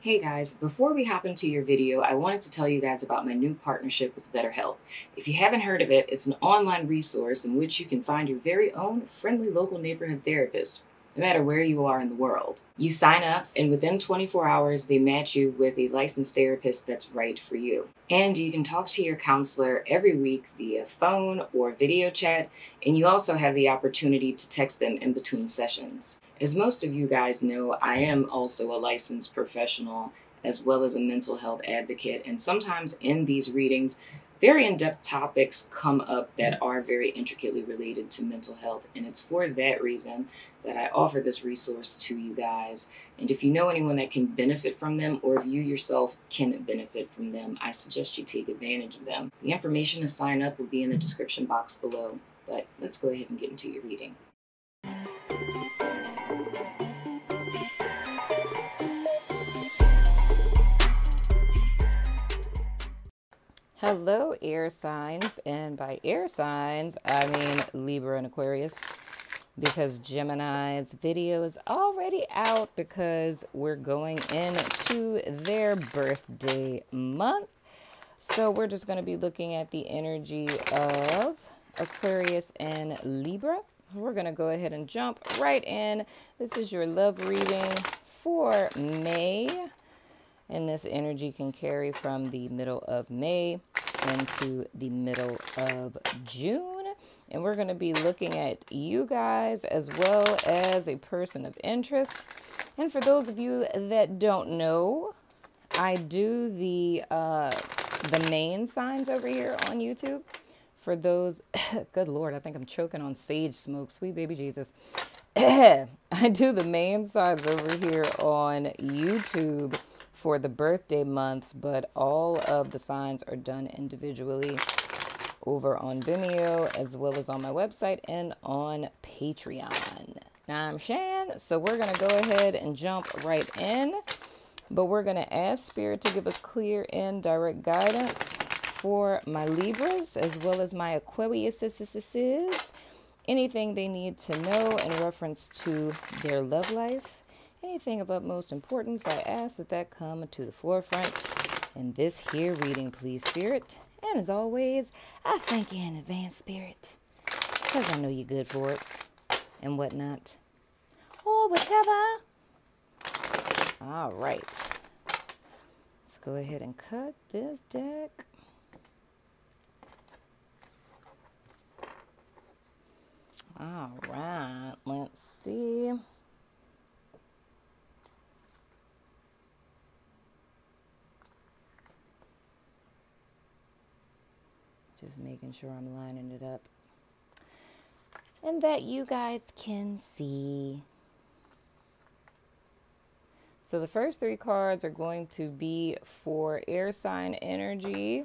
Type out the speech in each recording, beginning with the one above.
Hey guys, before we hop into your video, I wanted to tell you guys about my new partnership with BetterHelp. If you haven't heard of it, it's an online resource in which you can find your very own friendly local neighborhood therapist, no matter where you are in the world. You sign up, and within 24 hours, they match you with a licensed therapist that's right for you. And you can talk to your counselor every week via phone or video chat, and you also have the opportunity to text them in between sessions. As most of you guys know, I am also a licensed professional as well as a mental health advocate, and sometimes in these readings, very in-depth topics come up that are very intricately related to mental health, and it's for that reason that I offer this resource to you guys. And if you know anyone that can benefit from them, or if you yourself can benefit from them, I suggest you take advantage of them. The information to sign up will be in the description box below, but let's go ahead and get into your reading. Hello, air signs, and by air signs, I mean Libra and Aquarius, because Gemini's video is already out because we're going into their birthday month. So we're just going to be looking at the energy of Aquarius and Libra. We're going to go ahead and jump right in. This is your love reading for May. And this energy can carry from the middle of May into the middle of June. And we're going to be looking at you guys as well as a person of interest. And for those of you that don't know, I do the main signs over here on YouTube. For those, good Lord, I think I'm choking on sage smoke. Sweet baby Jesus. I do the main signs over here on YouTube for the birthday months, but all of the signs are done individually over on Vimeo as well as on my website and on Patreon. Now I'm Shan, so we're going to go ahead and jump right in, but we're going to ask Spirit to give us clear and direct guidance for my Libras as well as my Aquariuses, anything they need to know in reference to their love life. Anything of utmost importance, I ask that come to the forefront in this here reading, please, Spirit. And as always, I thank you in advance, Spirit, because I know you're good for it and whatnot. Or whatever. All right. Let's go ahead and cut this deck. All right. Let's see. Just making sure I'm lining it up and that you guys can see. So the first three cards are going to be for air sign energy,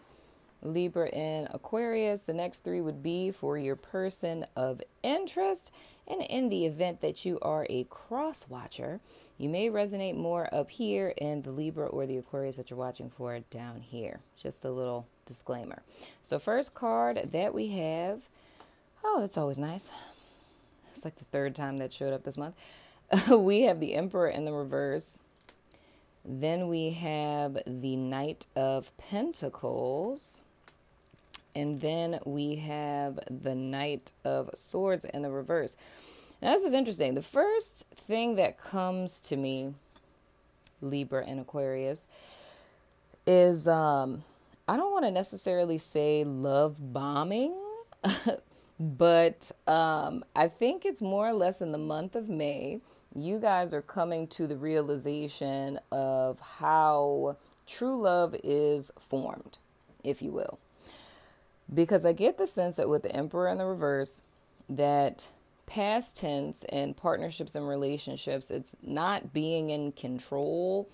Libra and Aquarius. The next three would be for your person of interest. And in the event that you are a cross watcher, you may resonate more up here in the Libra or the Aquarius that you're watching for down here. Just a little disclaimer. So first card that we have, oh, that's always nice. It's like the third time that showed up this month. We have the Emperor in the reverse. Then we have the Knight of Pentacles. And then we have the Knight of Swords in the reverse. Now, this is interesting. The first thing that comes to me, Libra and Aquarius, is I don't want to necessarily say love bombing, but I think it's more or less in the month of May, you guys are coming to the realization of how true love is formed, if you will. Because I get the sense that with the Emperor in the reverse, that past tense and partnerships and relationships, it's not being in control,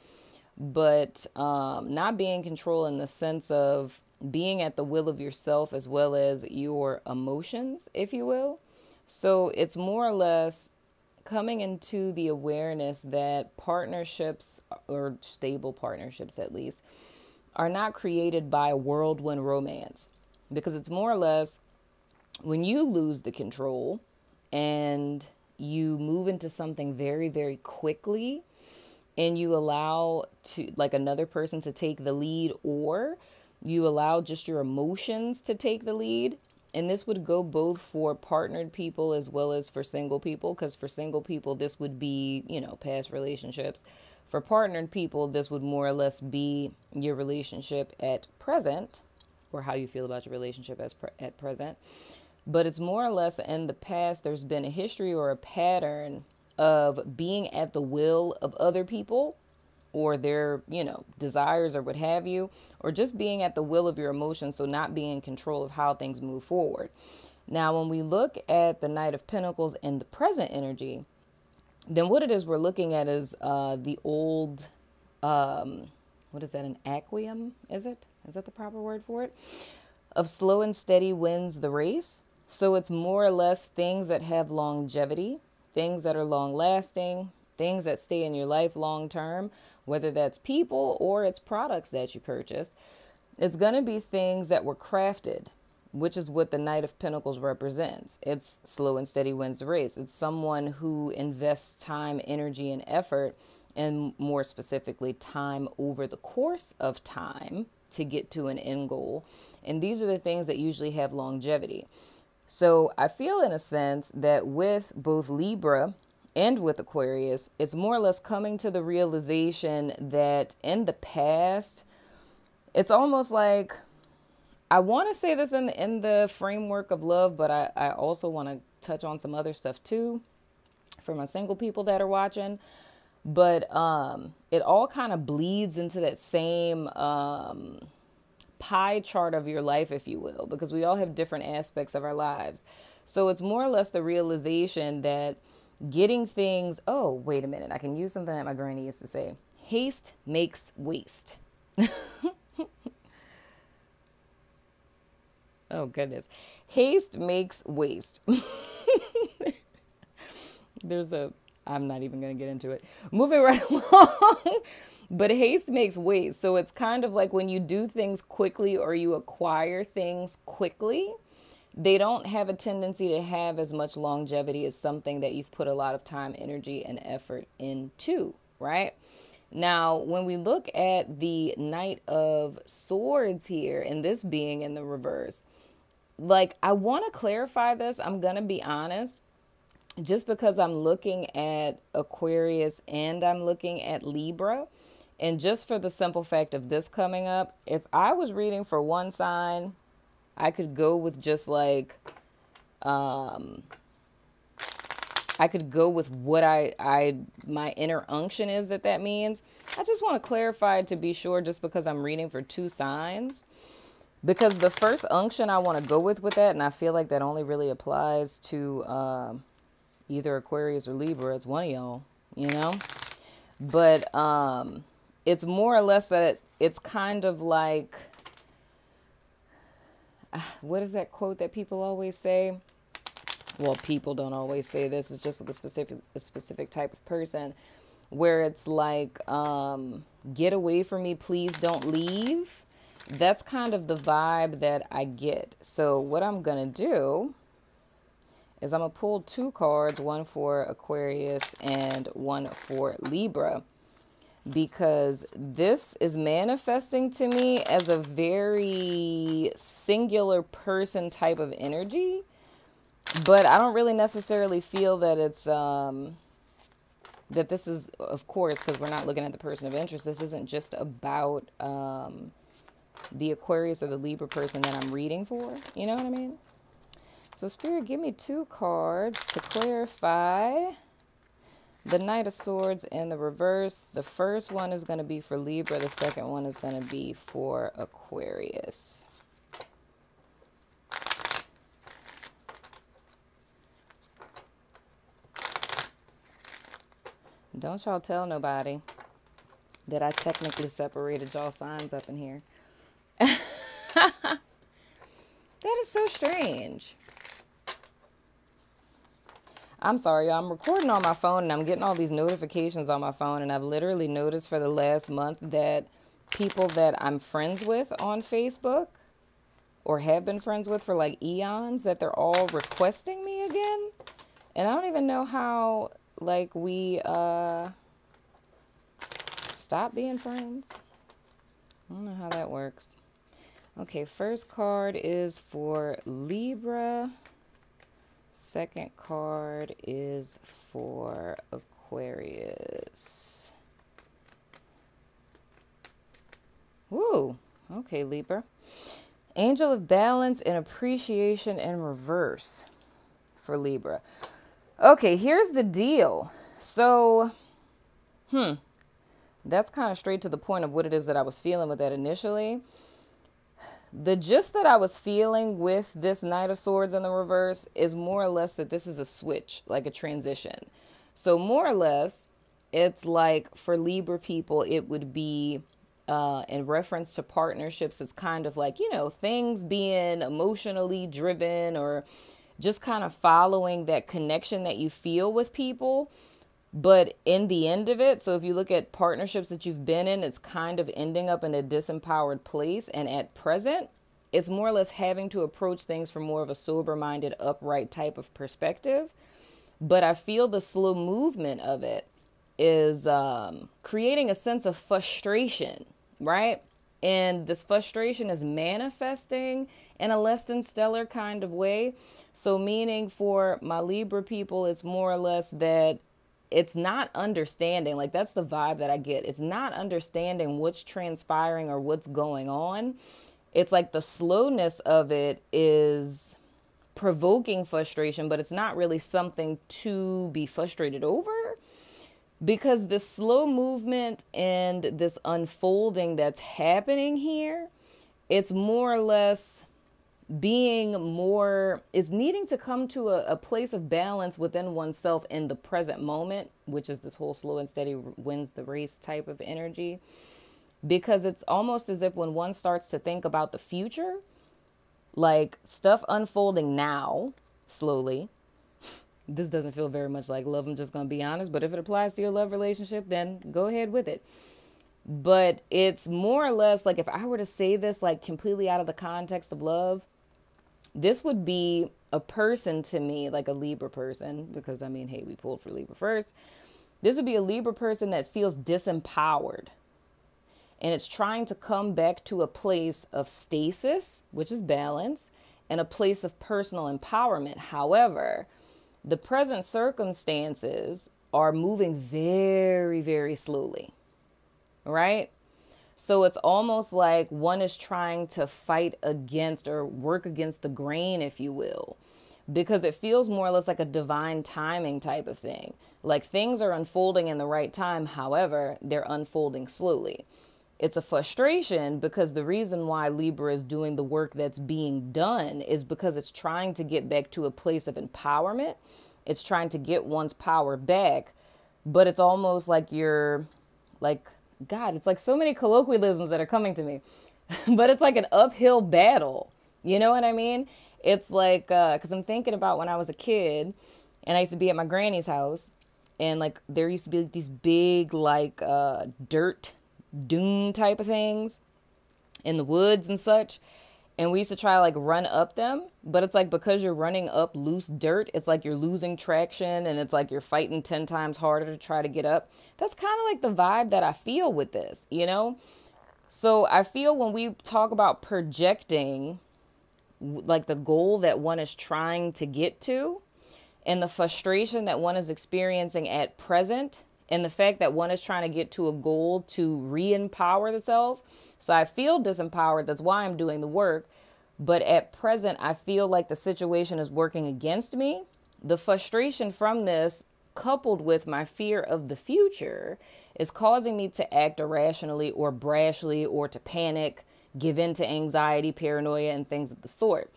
but not being in control in the sense of being at the will of yourself as well as your emotions, if you will. So it's more or less coming into the awareness that partnerships, or stable partnerships at least, are not created by a whirlwind romance. Because it's more or less when you lose the control and you move into something very, very quickly, and you allow to like another person to take the lead, or you allow just your emotions to take the lead. And this would go both for partnered people as well as for single people, because for single people, this would be, you know, past relationships. For partnered people, this would more or less be your relationship at present, or how you feel about your relationship at present. But it's more or less in the past, there's been a history or a pattern of being at the will of other people, or their, you know, desires or what have you, or just being at the will of your emotions, so not being in control of how things move forward. Now, when we look at the Knight of Pentacles in the present energy, then what it is we're looking at is the old, what is that, an aquium, is it? Is that the proper word for it? Of slow and steady wins the race. So it's more or less things that have longevity, things that are long lasting, things that stay in your life long term, whether that's people or it's products that you purchase. It's going to be things that were crafted, which is what the Knight of Pentacles represents. It's slow and steady wins the race. It's someone who invests time, energy, and effort, and more specifically, time over the course of time to get to an end goal. And these are the things that usually have longevity. So I feel in a sense that with both Libra and with Aquarius, it's more or less coming to the realization that in the past, it's almost like, I want to say this in the framework of love, but I also want to touch on some other stuff too for my single people that are watching. But it all kind of bleeds into that same pie chart of your life, if you will, because we all have different aspects of our lives. So it's more or less the realization that getting things, oh, wait a minute, I can use something that my granny used to say. Haste makes waste. Oh, goodness. Haste makes waste. I'm not even going to get into it. Moving right along. But haste makes waste. So it's kind of like when you do things quickly or you acquire things quickly, they don't have a tendency to have as much longevity as something that you've put a lot of time, energy, and effort into, right? Now, when we look at the Knight of Swords here, and this being in the reverse, like, I want to clarify this. I'm going to be honest, just because I'm looking at Aquarius and I'm looking at Libra, and just for the simple fact of this coming up, if I was reading for one sign, I could go with just like, I could go with what my inner unction is that means. I just want to clarify to be sure, just because I'm reading for two signs, because the first unction I want to go with that, and I feel like that only really applies to either Aquarius or Libra. It's one of y'all, you know, but it's more or less that it's kind of like, what is that quote that people always say? Well, people don't always say this. It's just with a specific type of person, where it's like, get away from me, please don't leave. That's kind of the vibe that I get. So what I'm going to do is I'm going to pull two cards, one for Aquarius and one for Libra, because this is manifesting to me as a very singular person type of energy. But I don't really necessarily feel that it's, that this is, of course, because we're not looking at the person of interest, this isn't just about the Aquarius or the Libra person that I'm reading for. You know what I mean? So Spirit, give me two cards to clarify the Knight of Swords in the reverse. The first one is going to be for Libra. The second one is going to be for Aquarius. Don't y'all tell nobody that I technically separated y'all signs up in here. That is so strange. I'm sorry, I'm recording on my phone and I'm getting all these notifications on my phone, and I've literally noticed for the last month that people that I'm friends with on Facebook, or have been friends with for like eons, that they're all requesting me again. And I don't even know how, like, we stop being friends? I don't know how that works. Okay, first card is for Libra. Second card is for Aquarius. Woo! Okay, Libra. Angel of Balance and Appreciation in reverse for Libra. Okay, here's the deal. So, that's kind of straight to the point of what it is that I was feeling with that initially. The gist that I was feeling with this Knight of Swords in the reverse is more or less that this is a switch, like a transition. So more or less, it's like for Libra people, it would be in reference to partnerships. It's kind of like, you know, things being emotionally driven or just kind of following that connection that you feel with people. But in the end of it, so if you look at partnerships that you've been in, it's kind of ending up in a disempowered place. And at present, it's more or less having to approach things from more of a sober-minded, upright type of perspective. But I feel the slow movement of it is creating a sense of frustration, right? And this frustration is manifesting in a less than stellar kind of way. So meaning for my Libra people, it's more or less that it's not understanding, like that's the vibe that I get. It's not understanding what's transpiring or what's going on. It's like the slowness of it is provoking frustration, but it's not really something to be frustrated over, because the slow movement and this unfolding that's happening here, it's more or less it's needing to come to a place of balance within oneself in the present moment, which is this whole slow and steady wins the race type of energy. Because it's almost as if when one starts to think about the future, like stuff unfolding now, slowly, this doesn't feel very much like love, I'm just going to be honest, but if it applies to your love relationship, then go ahead with it. But it's more or less like if I were to say this like completely out of the context of love, this would be a person to me, like a Libra person, because I mean, hey, we pulled for Libra first. This would be a Libra person that feels disempowered. And it's trying to come back to a place of stasis, which is balance, and a place of personal empowerment. However, the present circumstances are moving very, very slowly, right? So it's almost like one is trying to fight against or work against the grain, if you will, because it feels more or less like a divine timing type of thing. Like things are unfolding in the right time. However, they're unfolding slowly. It's a frustration because the reason why Libra is doing the work that's being done is because it's trying to get back to a place of empowerment. It's trying to get one's power back, but it's almost like you're like, God, it's like so many colloquialisms that are coming to me, but it's like an uphill battle. You know what I mean? It's like, cause I'm thinking about when I was a kid and I used to be at my granny's house and like, there used to be these big, like, dirt dune type of things in the woods and such. And we used to try to like run up them, but it's like because you're running up loose dirt, it's like you're losing traction and it's like you're fighting 10 times harder to try to get up. That's kind of like the vibe that I feel with this, you know? So I feel when we talk about projecting like the goal that one is trying to get to and the frustration that one is experiencing at present and the fact that one is trying to get to a goal to re-empower the self. So I feel disempowered. That's why I'm doing the work. But at present, I feel like the situation is working against me. The frustration from this, coupled with my fear of the future, is causing me to act irrationally or brashly or to panic, give in to anxiety, paranoia, and things of the sort.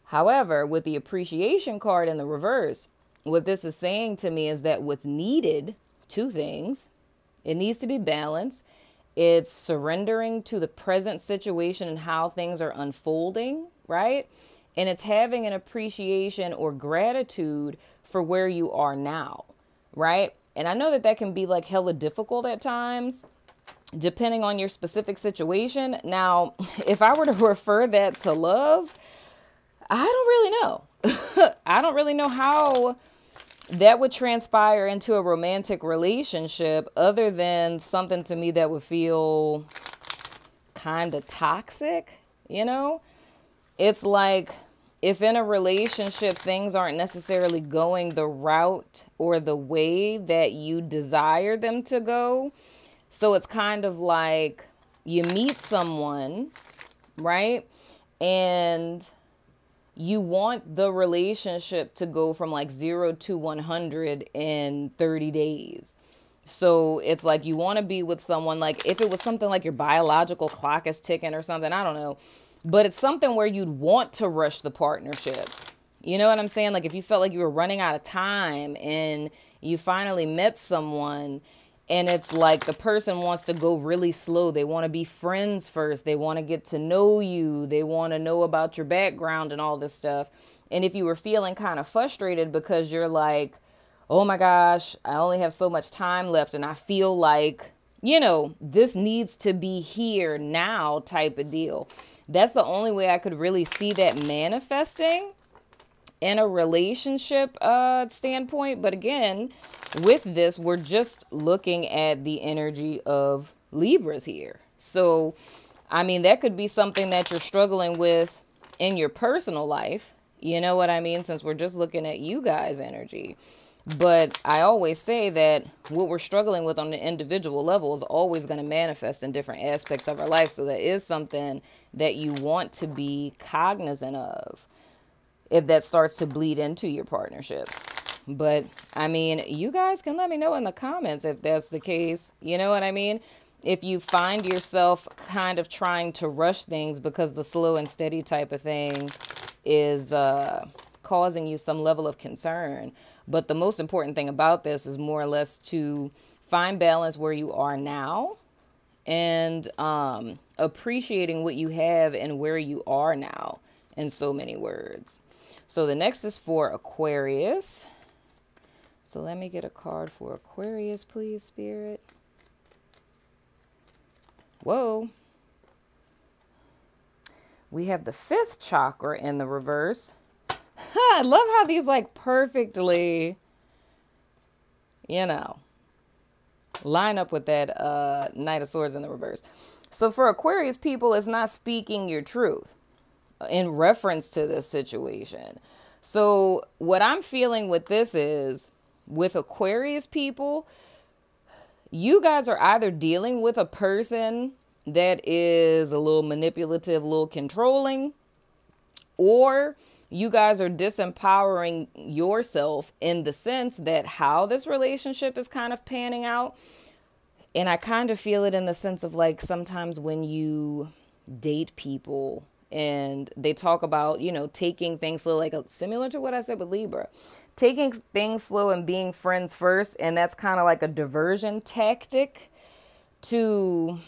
However, with the appreciation card in the reverse, what this is saying to me is that what's needed, two things, it needs to be balanced. It's surrendering to the present situation and how things are unfolding, right? And it's having an appreciation or gratitude for where you are now, right? And I know that that can be like hella difficult at times, depending on your specific situation. Now, if I were to refer that to love, I don't really know. I don't really know how that would transpire into a romantic relationship, other than something to me that would feel kind of toxic, you know? It's like, if in a relationship things aren't necessarily going the route or the way that you desire them to go, so it's kind of like you meet someone, right? And you want the relationship to go from like 0 to 100 in 30 days. So it's like you want to be with someone, like if it was something like your biological clock is ticking or something, I don't know. But it's something where you'd want to rush the partnership. You know what I'm saying? Like if you felt like you were running out of time and you finally met someone, and it's like the person wants to go really slow. They want to be friends first. They want to get to know you. They want to know about your background and all this stuff. And if you were feeling kind of frustrated because you're like, oh my gosh, I only have so much time left and I feel like, you know, this needs to be here now type of deal. That's the only way I could really see that manifesting in a relationship standpoint. But again, with this, we're just looking at the energy of Libras here. So, I mean, that could be something that you're struggling with in your personal life. You know what I mean? Since we're just looking at you guys' energy. But I always say that what we're struggling with on the individual level is always going to manifest in different aspects of our life. So that is something that you want to be cognizant of if that starts to bleed into your partnerships. But I mean, you guys can let me know in the comments if that's the case. You know what I mean? If you find yourself kind of trying to rush things because the slow and steady type of thing is causing you some level of concern. But the most important thing about this is more or less to find balance where you are now and appreciating what you have and where you are now, in so many words. So the next is for Aquarius. So let me get a card for Aquarius, please, Spirit. Whoa. We have the 5th chakra in the reverse. I love how these like perfectly, you know, line up with that Knight of Swords in the reverse. So for Aquarius people, it's not speaking your truth in reference to this situation. So what I'm feeling with this is, with Aquarius people, you guys are either dealing with a person that is a little manipulative, a little controlling, or you guys are disempowering yourself in the sense that how this relationship is kind of panning out. And I kind of feel it in the sense of like sometimes when you date people and they talk about, you know, taking things slow, like similar to what I said with Libra, taking things slow and being friends first. And that's kind of like a diversion tactic to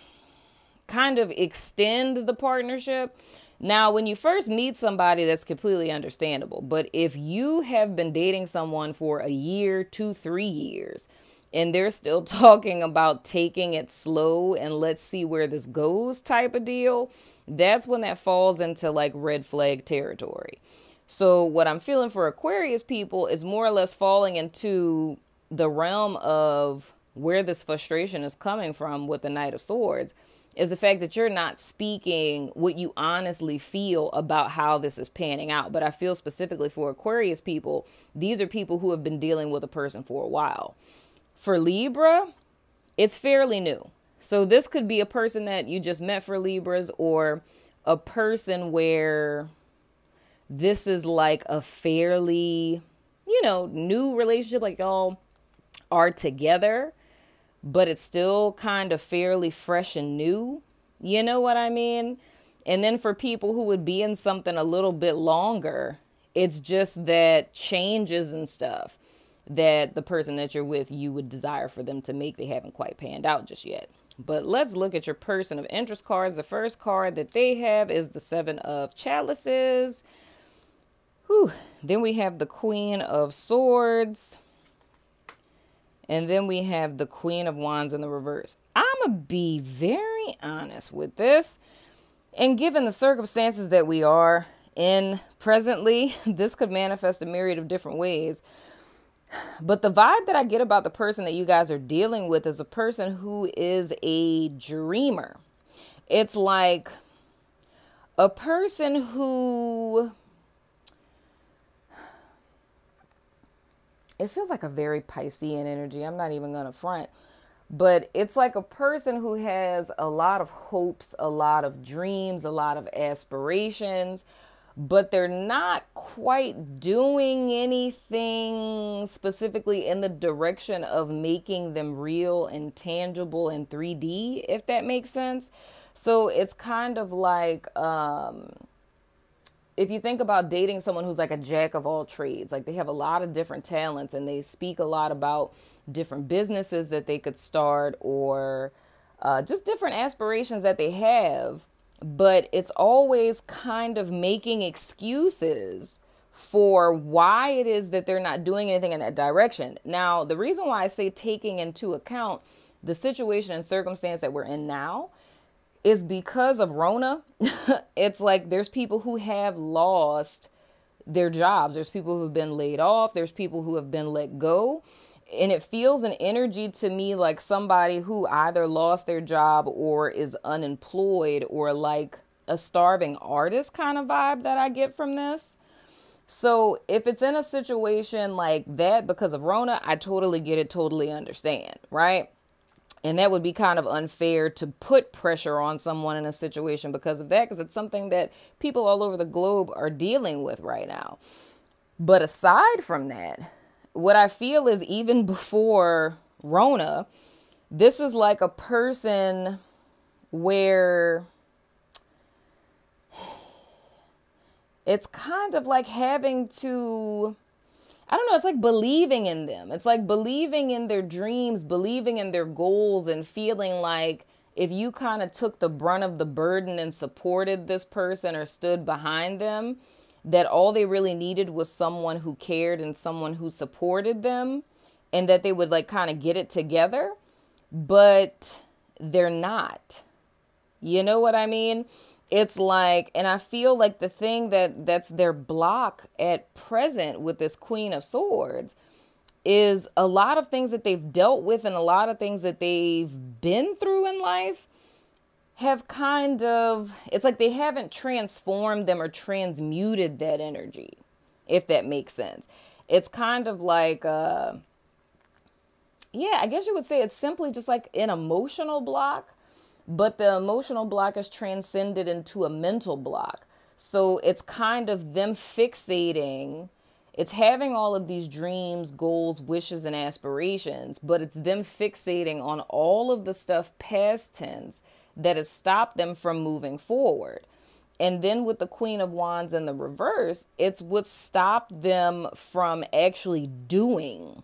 kind of extend the partnership. Now, when you first meet somebody, that's completely understandable. But if you have been dating someone for a year, 2, 3 years, and they're still talking about taking it slow and let's see where this goes type of deal, that's when that falls into like red flag territory. So what I'm feeling for Aquarius people is more or less falling into the realm of where this frustration is coming from with the Knight of Swords, is the fact that you're not speaking what you honestly feel about how this is panning out. But I feel specifically for Aquarius people, these are people who have been dealing with a person for a while. For Libra, it's fairly new. So this could be a person that you just met for Libras, or a person where this is like a fairly, you know, new relationship, like y'all are together, but it's still kind of fairly fresh and new. You know what I mean? And then for people who would be in something a little bit longer, it's just that changes and stuff that the person that you're with, you would desire for them to make, they haven't quite panned out just yet. But let's look at your person of interest cards. The first card that they have is the 7 of Chalices. Whew. Then we have the Queen of Swords. And then we have the Queen of Wands in the reverse. I'm going to be very honest with this. And given the circumstances that we are in presently, this could manifest a myriad of different ways. But the vibe that I get about the person that you guys are dealing with is a person who is a dreamer. It's like a person who, it feels like a very Piscean energy. I'm not even going to front. But it's like a person who has a lot of hopes, a lot of dreams, a lot of aspirations, but they're not quite doing anything specifically in the direction of making them real and tangible in 3D, if that makes sense. So it's kind of like, if you think about dating someone who's like a jack of all trades, like they have a lot of different talents and they speak a lot about different businesses that they could start or just different aspirations that they have. But it's always kind of making excuses for why it is that they're not doing anything in that direction. Now, the reason why I say taking into account the situation and circumstance that we're in now is because of Rona. It's like there's people who have lost their jobs. There's people who've been laid off. There's people who have been let go. And it feels an energy to me like somebody who either lost their job or is unemployed or like a starving artist kind of vibe that I get from this. So if it's in a situation like that because of Rona, I totally get it, totally understand, right? And that would be kind of unfair to put pressure on someone in a situation because of that, because it's something that people all over the globe are dealing with right now. But aside from that, what I feel is even before Rona, this is like a person where it's kind of like having to, I don't know, it's like believing in them. It's like believing in their dreams, believing in their goals, and feeling like if you kind of took the brunt of the burden and supported this person or stood behind them, that all they really needed was someone who cared and someone who supported them, and that they would like kind of get it together, but they're not. You know what I mean? It's like, and I feel like the thing that's their block at present with this Queen of Swords is a lot of things that they've dealt with and a lot of things that they've been through in life have kind of, it's like they haven't transformed them or transmuted that energy, if that makes sense. It's kind of like, yeah, I guess you would say it's simply just like an emotional block, but the emotional block is transcended into a mental block. So it's kind of them fixating, it's having all of these dreams, goals, wishes, and aspirations, but it's them fixating on all of the stuff past tense that has stopped them from moving forward. And then with the Queen of Wands in the reverse, it's what stopped them from actually doing.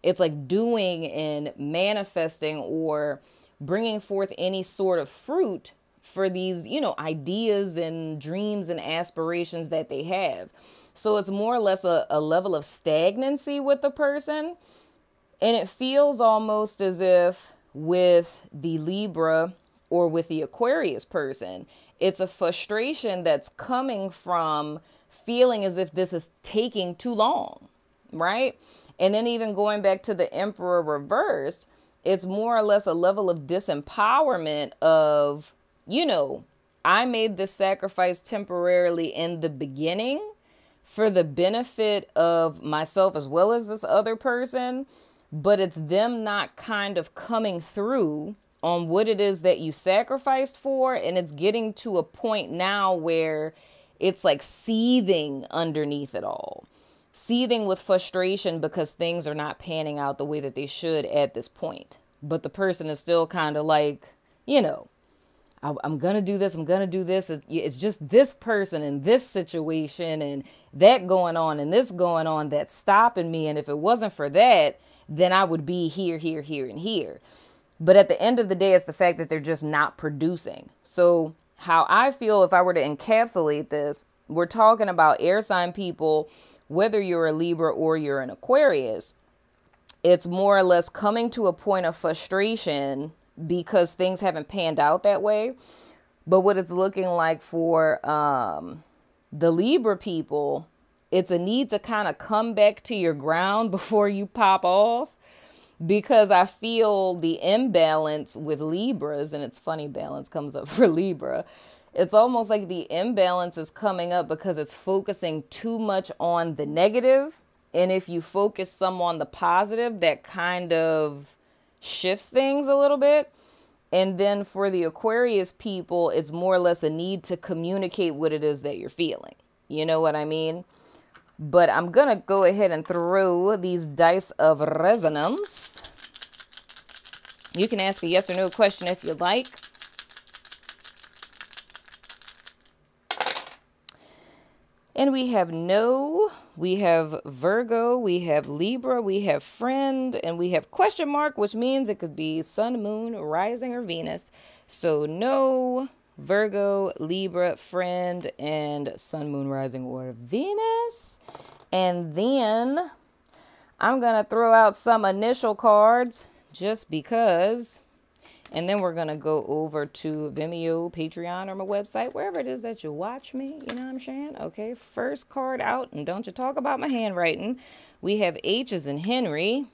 It's like doing and manifesting or bringing forth any sort of fruit for these, you know, ideas and dreams and aspirations that they have. So it's more or less a level of stagnancy with the person. And it feels almost as if with the Libra or with the Aquarius person, it's a frustration that's coming from feeling as if this is taking too long, right? And then even going back to the Emperor reversed, it's more or less a level of disempowerment of, you know, I made this sacrifice temporarily in the beginning for the benefit of myself as well as this other person, but it's them not kind of coming through on what it is that you sacrificed for. And it's getting to a point now where it's like seething underneath it all, seething with frustration because things are not panning out the way that they should at this point. But the person is still kind of like, you know, I'm going to do this. I'm going to do this. It's just this person in this situation and that going on and this going on that's stopping me. And if it wasn't for that, then I would be here, here, here, and here. But at the end of the day, it's the fact that they're just not producing. So how I feel, if I were to encapsulate this, we're talking about air sign people, whether you're a Libra or you're an Aquarius, it's more or less coming to a point of frustration because things haven't panned out that way. But what it's looking like for the Libra people It's a need to kind of come back to your ground before you pop off, because I feel the imbalance with Libras, and it's funny, balance comes up for Libra. It's almost like the imbalance is coming up because it's focusing too much on the negative. And if you focus some on the positive, that kind of shifts things a little bit. And then for the Aquarius people, it's more or less a need to communicate what it is that you're feeling. You know what I mean? But I'm going to go ahead and throw these dice of resonance. You can ask a yes or no question if you like. And we have no, we have Virgo, we have Libra, we have friend, and we have question mark, which means it could be sun, moon, rising, or Venus. So no, Virgo, Libra, friend, and sun, moon, rising, or Venus. And then I'm going to throw out some initial cards just because. And then we're going to go over to Vimeo, Patreon, or my website, wherever it is that you watch me. You know what I'm saying? Okay, first card out, and don't you talk about my handwriting. We have H as in Henry.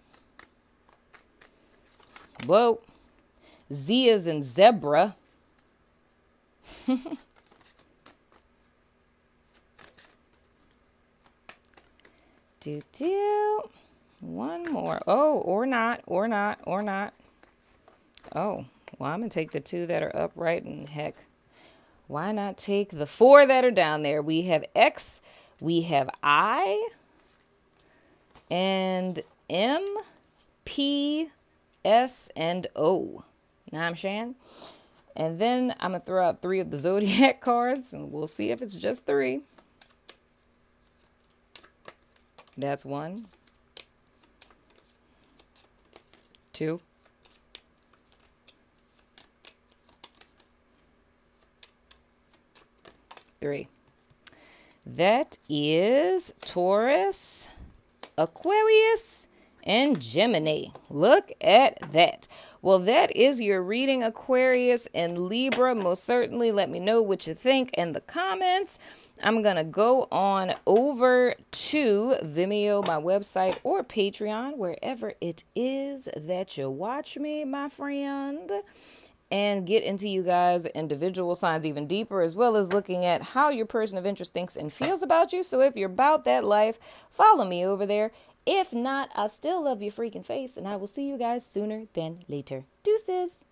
Whoa. Z as in zebra. One more. Oh, or not. Oh, well, I'm going to take the 2 that are upright, and heck, why not take the 4 that are down there? We have X, we have I, and M, P, S, and O. Know what I'm saying? And then I'm going to throw out 3 of the Zodiac cards, and we'll see if it's just 3. That's 1, 2, 3. That is Taurus, Aquarius, and Gemini. Look at that. Well, that is your reading, Aquarius and Libra. Most certainly let me know what you think in the comments. I'm going to go on over to Vimeo, my website, or Patreon, wherever it is that you watch me, my friend, and get into you guys' individual signs even deeper, as well as looking at how your person of interest thinks and feels about you. So if you're about that life, follow me over there. If not, I still love your freaking face, and I will see you guys sooner than later. Deuces.